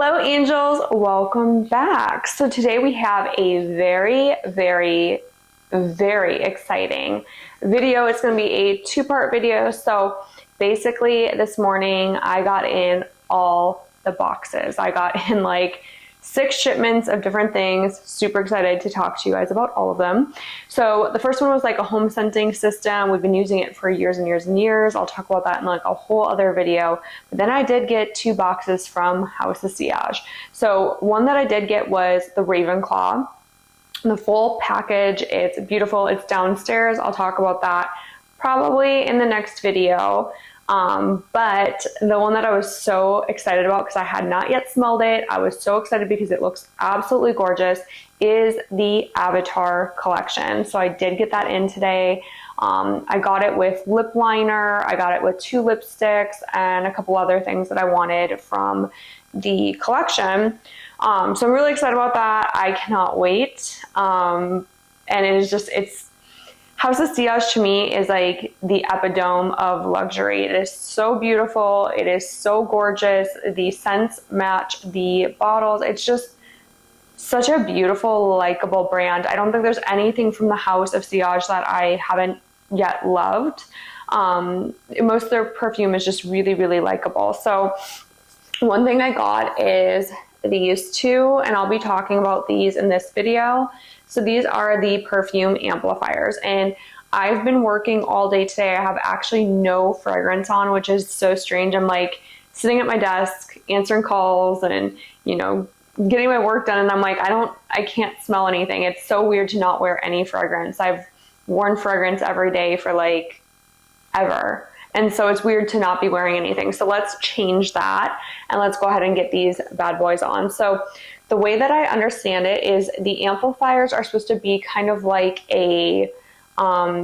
Hello angels, welcome back. So today we have a very exciting video. It's going to be a two-part video. So basically this morning I got in all the boxes. I got in like 6 shipments of different things. Super excited to talk to you guys about all of them. So the first one was like a home scenting system. We've been using it for years and years and years. I'll talk about that in like a whole other video. But then I did get 2 boxes from House of Sillage. So one that I did get was the Ravenclaw. The full package, it's beautiful. It's downstairs. I'll talk about that probably in the next video. But the one that I was so excited about because I had not yet smelled it, I was so excited because it looks absolutely gorgeous, is the Avatar collection. So I did get that in today. I got it with lip liner, I got it with 2 lipsticks and a couple other things that I wanted from the collection. So I'm really excited about that. I cannot wait. And it is just, House of Sillage to me is like the epitome of luxury. It is so beautiful. It is so gorgeous. The scents match the bottles. It's just such a beautiful, likable brand. I don't think there's anything from the House of Sillage that I haven't yet loved. Most of their perfume is just really likable. So one thing I got is these 2, and I'll be talking about these in this video. So these are the perfume amplifiers, and I've been working all day today. I have actually no fragrance on, which is so strange. I'm like sitting at my desk, answering calls and, you know, getting my work done. And I'm like, I can't smell anything. It's so weird to not wear any fragrance. I've worn fragrance every day for like ever. And so it's weird to not be wearing anything. So let's change that and let's go ahead and get these bad boys on. So the way that I understand it is the amplifiers are supposed to be kind of like a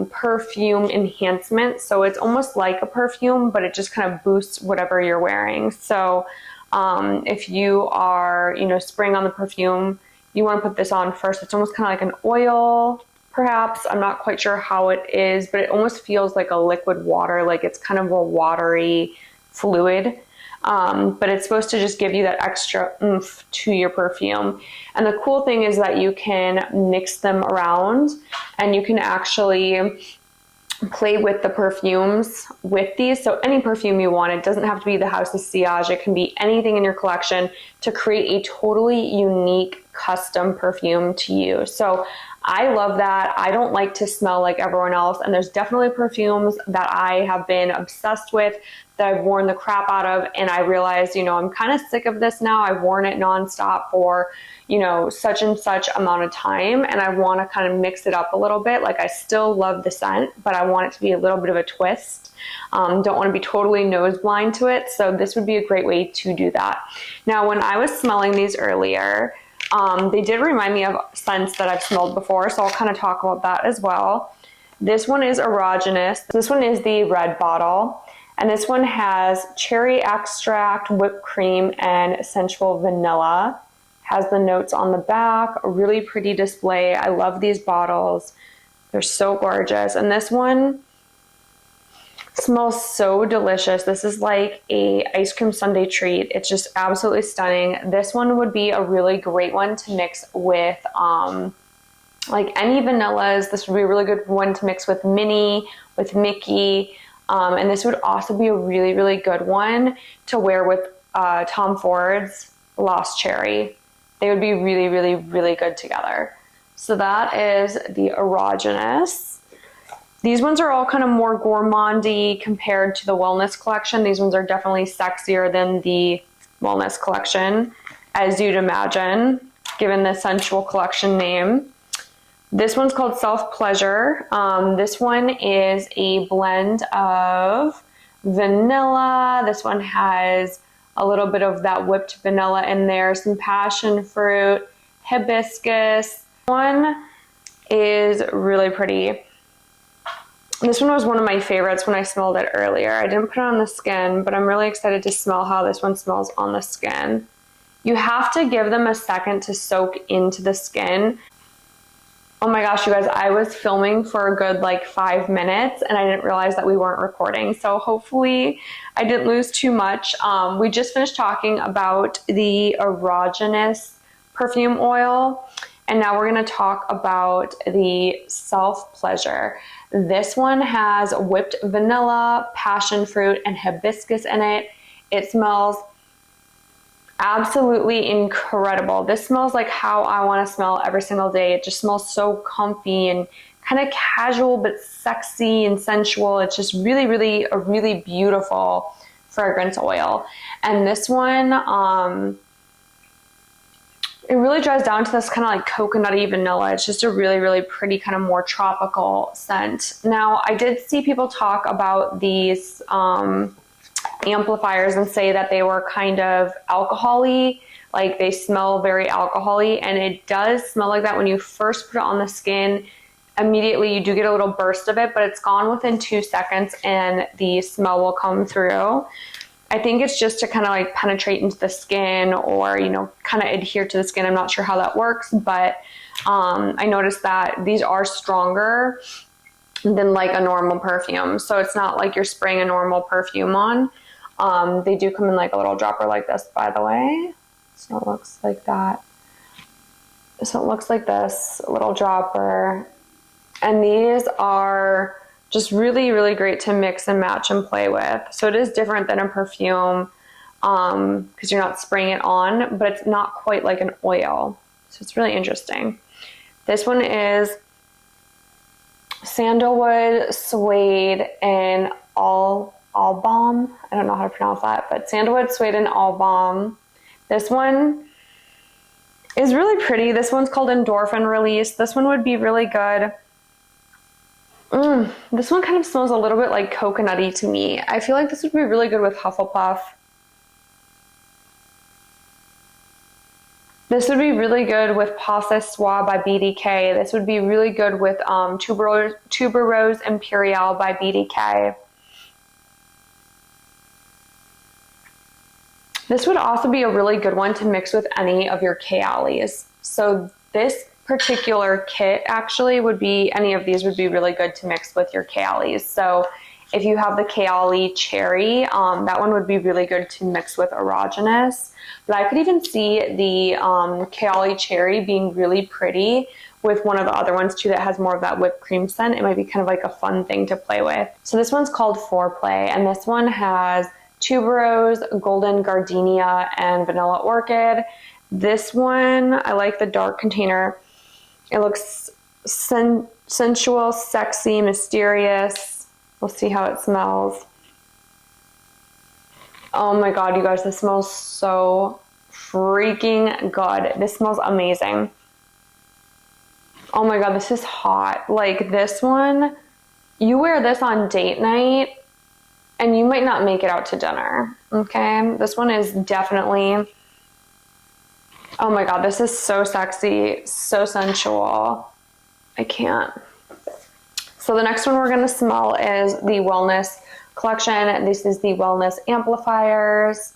perfume enhancement. So it's almost like a perfume, but it just kind of boosts whatever you're wearing. So if you are, you know, spraying on the perfume, you want to put this on first. It's almost kind of like an oil, perhaps. I'm not quite sure how it is, but it almost feels like a liquid water, like it's kind of a watery fluid. But it's supposed to just give you that extra oomph to your perfume. And the cool thing is that you can mix them around and you can actually play with the perfumes with these. So any perfume you want, it doesn't have to be the House of Sillage. It can be anything in your collection to create a totally unique custom perfume to you. So I love that. I don't like to smell like everyone else. And there's definitely perfumes that I have been obsessed with, that I've worn the crap out of. And I realized, you know, I'm kind of sick of this now. I've worn it nonstop for, you know, such and such amount of time. And I want to kind of mix it up a little bit. Like I still love the scent, but I want it to be a little bit of a twist. Don't want to be totally nose blind to it. So this would be a great way to do that. Now, when I was smelling these earlier, they did remind me of scents that I've smelled before, so I'll kind of talk about that as well. This one is erogenous. This one is the red bottle, and this one has cherry extract, whipped cream, and sensual vanilla. Has the notes on the back, a really pretty display. I love these bottles. They're so gorgeous. And this one smells so delicious. This is like a ice cream sundae treat. It's just absolutely stunning. This one would be a really great one to mix with like any vanillas. This would be a really good one to mix with Minnie, with Mickey. And this would also be a really good one to wear with Tom Ford's Lost Cherry. They would be really good together. So that is the erogenous. These ones are all kind of more gourmandy compared to the wellness collection. These ones are definitely sexier than the wellness collection, as you'd imagine, given the sensual collection name. This one's called Self Pleasure. This one is a blend of vanilla. This one has a little bit of that whipped vanilla in there, some passion fruit, hibiscus. This one is really pretty. This one was one of my favorites when I smelled it earlier. I didn't put it on the skin, but I'm really excited to smell how this one smells on the skin. You have to give them a second to soak into the skin. Oh my gosh, you guys, I was filming for a good like 5 minutes and I didn't realize that we weren't recording. So hopefully I didn't lose too much. We just finished talking about the erogenous perfume oil, and now we're going to talk about the self-pleasure. This one has whipped vanilla, passion fruit, and hibiscus in it. It smells absolutely incredible. This smells like how I want to smell every single day. It just smells so comfy and kind of casual but sexy and sensual. It's just really, really a really beautiful fragrance oil. And this one, it really dries down to this kind of like coconutty vanilla. It's just a really, really pretty kind of more tropical scent. Now, I did see people talk about these amplifiers and say that they were kind of alcohol-y, like they smell very alcohol-y, and it does smell like that when you first put it on the skin. Immediately you do get a little burst of it, but it's gone within 2 seconds and the smell will come through. I think it's just to kind of like penetrate into the skin or, you know, kind of adhere to the skin. I'm not sure how that works, but I noticed that these are stronger than like a normal perfume. So it's not like you're spraying a normal perfume on. They do come in like a little dropper like this, by the way. So it looks like that. So it looks like this little dropper. And these are just really, really great to mix and match and play with. So it is different than a perfume because you're not spraying it on, but it's not quite like an oil. So it's really interesting. This one is sandalwood, suede, and all balm. I don't know how to pronounce that, but sandalwood, suede, and all balm. This one is really pretty. This one's called endorphin release. This one would be really good. This one kind of smells a little bit like coconutty to me. I feel like this would be really good with Hufflepuff. This would be really good with Pas Ce Soir by BDK. This would be really good with Tuberose Imperial by BDK. This would also be a really good one to mix with any of your Kayalis. So this particular kit actually would be, any of these would be really good to mix with your Kayalis. So if you have the Kayali Cherry, that one would be really good to mix with erogenous. But I could even see the Kayali Cherry being really pretty with one of the other ones too that has more of that whipped cream scent. It might be kind of like a fun thing to play with. So this one's called Foreplay, and this one has tuberose, golden gardenia, and vanilla orchid. This one, I like the dark container. It looks sensual, sexy, mysterious. We'll see how it smells. Oh my god, you guys, this smells so freaking good. This smells amazing. Oh my god, this is hot. Like this one, you wear this on date night and you might not make it out to dinner, okay? This one is definitely, oh my god, this is so sexy, so sensual. I can't. So the next one we're gonna smell is the Wellness Collection. This is the Wellness Amplifiers.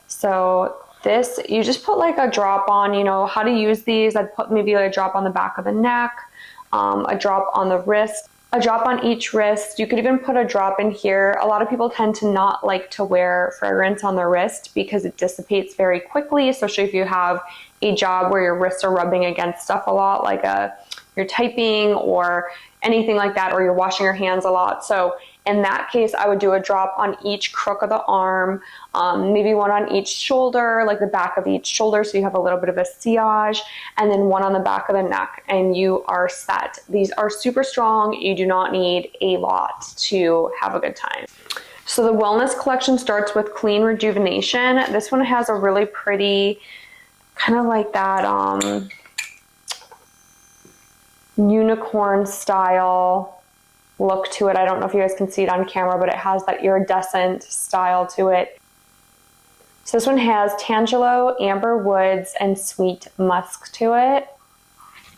So this, you just put like a drop on, you know how to use these. I'd put maybe like a drop on the back of the neck, a drop on the wrist, a drop on each wrist. You could even put a drop in here. A lot of people tend to not like to wear fragrance on the wrist because it dissipates very quickly, especially if you have a job where your wrists are rubbing against stuff a lot, like you're typing or anything like that, or you're washing your hands a lot. So in that case, I would do a drop on each crook of the arm, maybe one on each shoulder, like the back of each shoulder, so you have a little bit of a sillage, and then one on the back of the neck, and you are set. These are super strong. You do not need a lot to have a good time. So the Wellness Collection starts with Clean Rejuvenation. This one has a really pretty, kind of like that unicorn style look to it. I don't know if you guys can see it on camera, but it has that iridescent style to it. So this one has Tangelo, Amber Woods, and Sweet Musk to it.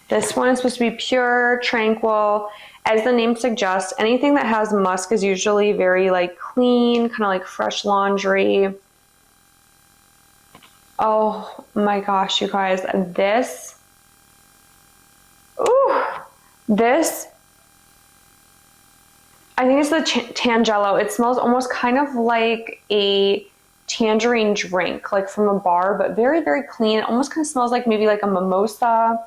This one is supposed to be pure, tranquil. As the name suggests, anything that has musk is usually very like clean, kind of like fresh laundry. Oh my gosh, you guys, this, ooh, This, I think it's the Tangelo. It smells almost kind of like a tangerine drink, like from a bar, but very, very clean. It almost kind of smells like maybe like a mimosa,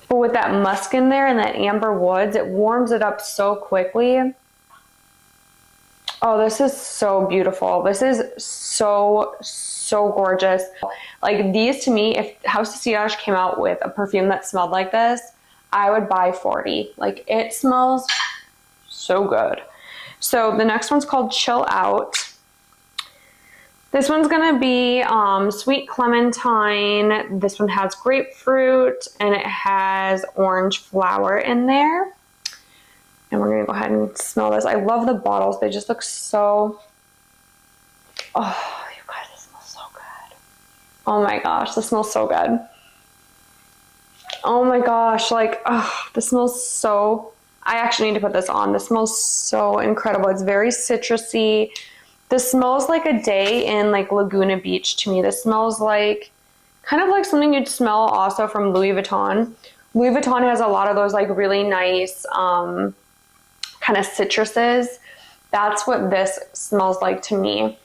but with that musk in there and that amber woods, it warms it up so quickly. Oh, this is so beautiful. This is so, so gorgeous. Like these to me, if House of Sillage came out with a perfume that smelled like this, I would buy 40. Like it smells so good. So the next one's called Chill Out. This one's gonna be sweet clementine. This one has grapefruit and it has orange flower in there. And we're gonna go ahead and smell this. I love the bottles. They just look so, oh, you guys, this smells so good. Oh my gosh, this smells so good. Oh my gosh, like, oh, this smells so, I actually need to put this on. This smells so incredible. It's very citrusy. This smells like a day in like Laguna Beach to me. This smells like, kind of like something you'd smell also from Louis Vuitton. Louis Vuitton has a lot of those like really nice kind of citruses. That's what this smells like to me.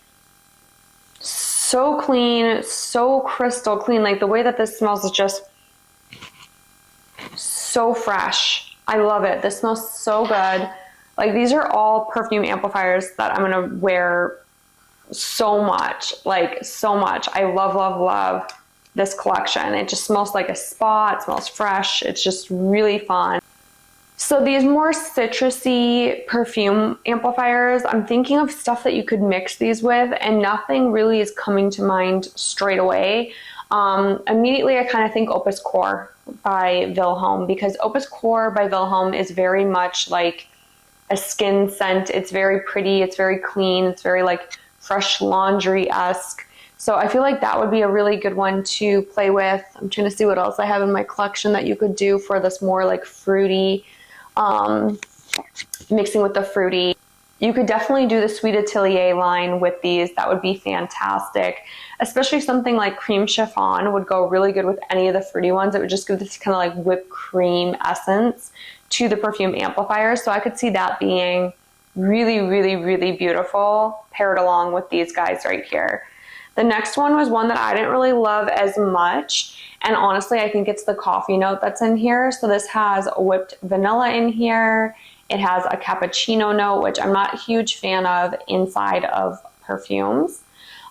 So clean, so crystal clean. Like the way that this smells is just so fresh. I love it. This smells so good. Like these are all perfume amplifiers that I'm gonna wear so much, like so much. I love, love, love this collection. It just smells like a spa. It smells fresh. It's just really fun. So these more citrusy perfume amplifiers, I'm thinking of stuff that you could mix these with, and nothing really is coming to mind straight away. Immediately I kind of think Opus Core by Wilhelm, because Opus Core by Wilhelm is very much like a skin scent. It's very pretty, it's very clean, it's very like fresh laundry-esque. So I feel like that would be a really good one to play with. I'm trying to see what else I have in my collection that you could do for this more like fruity, mixing with the fruity. You could definitely do the Sweet Atelier line with these. That would be fantastic. Especially something like Cream Chiffon would go really good with any of the fruity ones. It would just give this kind of like whipped cream essence to the perfume amplifier. So I could see that being really, really, really beautiful paired along with these guys right here. The next one was one that I didn't really love as much. And honestly, I think it's the coffee note that's in here. So this has whipped vanilla in here. It has a cappuccino note, which I'm not a huge fan of inside of perfumes.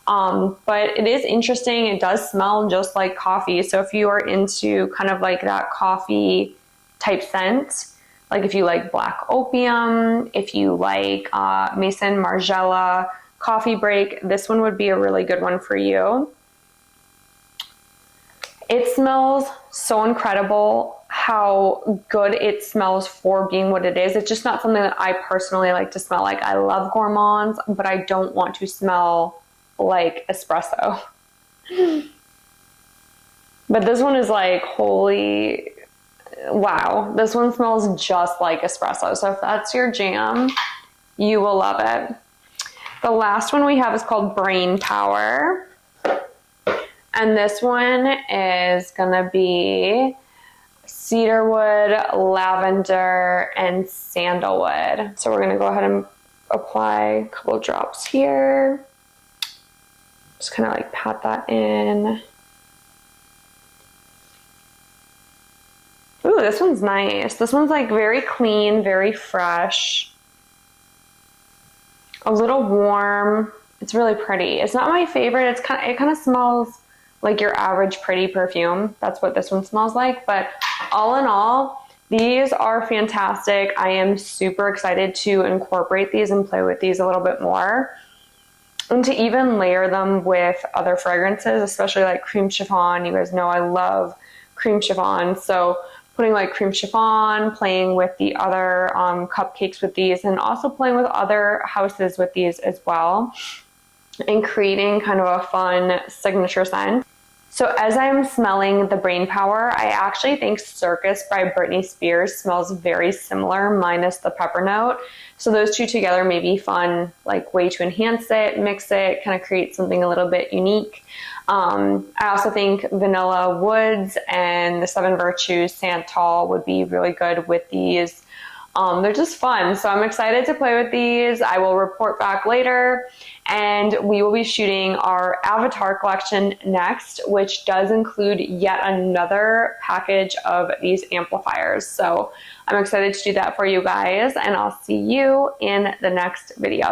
But it is interesting. It does smell just like coffee. So if you are into kind of like that coffee type scent, like if you like Black Opium, if you like Maison Margiela Coffee Break, this one would be a really good one for you. It smells so incredible how good it smells for being what it is. It's just not something that I personally like to smell like. I love gourmands, but I don't want to smell like espresso. But this one is like, holy wow, this one smells just like espresso. So if that's your jam, you will love it. The last one we have is called Brain Power. And this one is gonna be cedarwood, lavender, and sandalwood. So we're gonna go ahead and apply a couple drops here. Just kind of like pat that in. Ooh, this one's nice. This one's like very clean, very fresh. A little warm. It's really pretty. It's not my favorite. It kind of smells like your average pretty perfume. That's what this one smells like. But all in all, these are fantastic. I am super excited to incorporate these and play with these a little bit more. And to even layer them with other fragrances, especially like Cream Chiffon. You guys know I love Cream Chiffon. So putting like Cream Chiffon, playing with the other cupcakes with these, and also playing with other houses with these as well, and creating kind of a fun signature scent. So as I'm smelling the Brain Power, I actually think Circus by Britney Spears smells very similar, minus the pepper note. So those two together may be fun, like way to enhance it, mix it, kind of create something a little bit unique. I also think Vanilla Woods and the Seven Virtues Santal would be really good with these. They're just fun. So I'm excited to play with these. I will report back later, and we will be shooting our Avatar collection next, which does include yet another package of these amplifiers. So I'm excited to do that for you guys, and I'll see you in the next video.